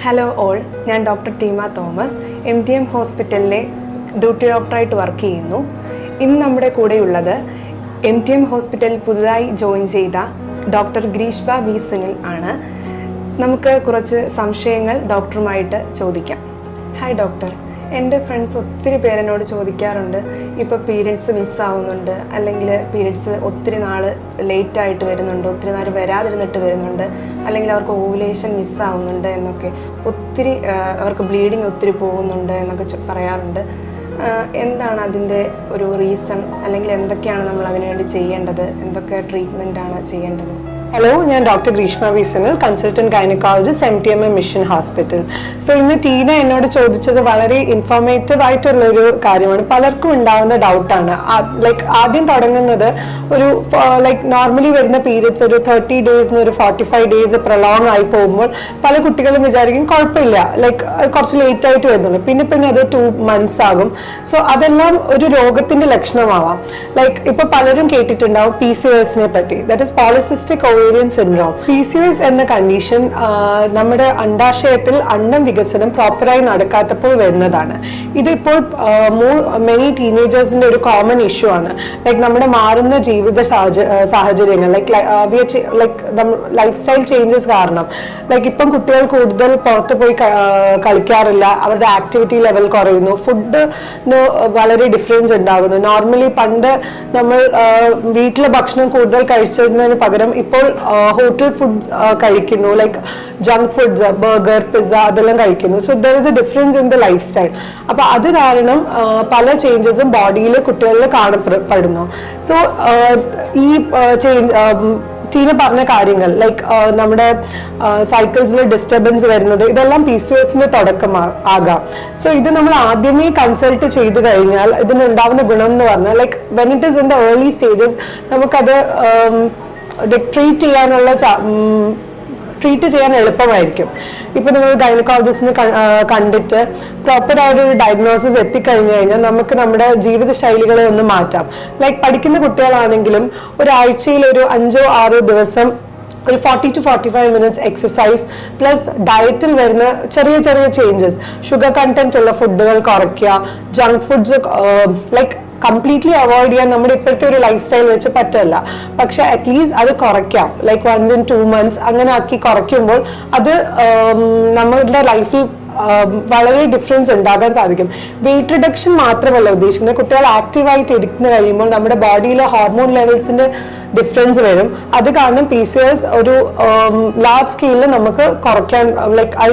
Hello all, ഞാൻ doctor ടീമ Thomas, MTM ഹോസ്പിറ്റലിലെ duty ഡോക്ടറായിട്ട് work ചെയ്യുന്നു. ഇന്ന് നമ്മുടെ കൂടെയുള്ളത് MTM ഹോസ്പിറ്റലിൽ പുതുതായി ജോയിൻ ചെയ്ത ഡോക്ടർ ഗ്രീഷ്ബ ബി സുനിൽ ആണ്. നമുക്ക് കുറച്ച് സംശയങ്ങൾ ഡോക്ടറുമായിട്ട് ചോദിക്കാം. ഹായ് ഡോക്ടർ, എൻ്റെ ഫ്രണ്ട്സ് ഒത്തിരി പേരെന്നോട് ചോദിക്കാറുണ്ട്, ഇപ്പോൾ പീരിയഡ്സ് മിസ്സാവുന്നുണ്ട്, അല്ലെങ്കിൽ പീരിയഡ്സ് ഒത്തിരി നാൾ ലേറ്റായിട്ട് വരുന്നുണ്ട്, ഒത്തിരി നേരം വരാതിരുന്നിട്ട് വരുന്നുണ്ട്, അല്ലെങ്കിൽ അവർക്ക് ഓവുലേഷൻ മിസ്സാവുന്നുണ്ട് എന്നൊക്കെ, ഒത്തിരി അവർക്ക് ബ്ലീഡിങ് ഒത്തിരി പോകുന്നുണ്ട് എന്നൊക്കെ പറയാറുണ്ട്. എന്താണ് അതിൻ്റെ ഒരു റീസൺ, അല്ലെങ്കിൽ എന്തൊക്കെയാണ് നമ്മൾ അതിനുവേണ്ടി ചെയ്യേണ്ടത്, എന്തൊക്കെ ട്രീറ്റ്മെൻറ്റാണ് ചെയ്യേണ്ടത്? ഹലോ, ഞാൻ doctor Greeshma B Sunil, consultant gynaecologist, MTM mission hospital. So ഇന്ന് ടീന എന്നോട് ചോദിച്ചത് വളരെ ഇൻഫോർമേറ്റീവ് ആയിട്ടുള്ളൊരു കാര്യമാണ്. പലർക്കും ഉണ്ടാകുന്ന ഡൗട്ടാണ്. ലൈക്ക് ആദ്യം തുടങ്ങുന്നത് ഒരു നോർമലി വരുന്ന പീരിയഡ്സ് ഒരു 30 ഡേയ്സ് ഒരു 45 ഡേയ്സ് പ്രൊലോങ് ആയി പോകുമ്പോൾ പല കുട്ടികളും വിചാരിക്കും കുഴപ്പമില്ല, ലൈക്ക് കുറച്ച് ലേറ്റ് ആയിട്ട് വരുന്നുള്ളൂ, പിന്നെ അത് 2 months ആകും. സോ അതെല്ലാം ഒരു രോഗത്തിന്റെ ലക്ഷണമാവാം. ലൈക്ക് ഇപ്പൊ പലരും കേട്ടിട്ടുണ്ടാവും PCOS പറ്റി, that is polycystic ovarian syndrome. PCOS എന്ന കണ്ടീഷൻ നമ്മുടെ അണ്ഡാശയത്തിൽ അണ്ഡം വികസനം പ്രോപ്പറായി നടക്കാത്തപ്പോൾ വരുന്നതാണ്. ഇതിപ്പോൾ മെനി ടീനേജേഴ്സിന്റെ ഒരു കോമൺ ഇഷ്യൂ ആണ്. ലൈക്ക് നമ്മുടെ മാറുന്ന ജീവിത സാഹചര്യങ്ങൾ, ലൈഫ് സ്റ്റൈൽ ചേഞ്ചസ് കാരണം, ലൈക്ക് ഇപ്പം കുട്ടികൾ കൂടുതൽ പുറത്ത് പോയി കളിക്കാറില്ല, അവരുടെ ആക്ടിവിറ്റി ലെവൽ കുറയുന്നു, ഫുഡിന് വളരെ ഡിഫറൻസ് ഉണ്ടാകുന്നു. നോർമലി പണ്ട് നമ്മൾ വീട്ടിലെ ഭക്ഷണം കൂടുതൽ കഴിച്ചതിന് പകരം ഇപ്പോൾ ഹോട്ടൽ ഫുഡ്സ് കഴിക്കുന്നു, like junk foods, burger, pizza അതെല്ലാം കഴിക്കുന്നു. So there is A difference in the life style. അപ്പൊ അത് കാരണം പല ചേഞ്ചസും ബോഡിയിൽ കുട്ടികളിൽ കാണപ്പെടുന്നു. സോ ഈ ടീന പറഞ്ഞ കാര്യങ്ങൾ, ലൈക്ക് നമ്മുടെ സൈക്കിൾസിൽ ഡിസ്റ്റർബൻസ് വരുന്നത്, ഇതെല്ലാം PCOSന്റെ തുടക്കം ആകാം. സോ ഇത് നമ്മൾ ആദ്യമേ കൺസൾട്ട് ചെയ്ത് കഴിഞ്ഞാൽ ഇതിനുണ്ടാവുന്ന ഗുണം എന്ന് പറഞ്ഞാൽ, like when it is in the early stages നമുക്കത് ട്രീറ്റ് ചെയ്യാൻ എളുപ്പമായിരിക്കും. ഇപ്പൊ നിങ്ങൾ ഗൈനക്കോളജിസ്റ്റിനെ കണ്ടിട്ട് പ്രോപ്പർ ആയിട്ട് ഒരു ഡയഗ്നോസിസ് എത്തിക്കഴിഞ്ഞു കഴിഞ്ഞാൽ നമുക്ക് നമ്മുടെ ജീവിത ശൈലികളെ ഒന്ന് മാറ്റാം. ലൈക്ക് പഠിക്കുന്ന കുട്ടികളാണെങ്കിലും ഒരാഴ്ചയിൽ ഒരു 5-6 ദിവസം ഒരു 40 to 45 minutes എക്സസൈസ് പ്ലസ് ഡയറ്റിൽ വരുന്ന ചെറിയ ചെറിയ ചേഞ്ചസ്, ഷുഗർ കണ്ടന്റ് ഉള്ള ഫുഡുകൾ കുറയ്ക്കുക, junk foods like completely avoid ചെയ്യാൻ നമ്മുടെ ഇപ്പോഴത്തെ ഒരു ലൈഫ് സ്റ്റൈൽ വെച്ച് പറ്റില്ല. പക്ഷെ അറ്റ്ലീസ്റ്റ് അത് കുറയ്ക്കാം. ലൈക്ക് 1 in 2 months അങ്ങനെ ആക്കി കുറയ്ക്കുമ്പോൾ അത് നമ്മളുടെ ലൈഫിൽ വളരെ ഡിഫറൻസ് ഉണ്ടാകാൻ സാധിക്കും. വെയിറ്റ് റിഡക്ഷൻ മാത്രമല്ല ഉദ്ദേശിക്കുന്നത്, കുട്ടികൾ ആക്റ്റീവായിട്ട് ഇരിക്കുന്ന കഴിയുമ്പോൾ നമ്മുടെ ബോഡിയിലെ ഹോർമോൺ ലെവൽസിന്റെ ഡിഫറൻസ് വരും. അത് കാരണം PCOS ഒരു ലാർജ് സ്കെയിലിൽ നമുക്ക് കുറയ്ക്കാൻ, ലൈക്ക് അതിന്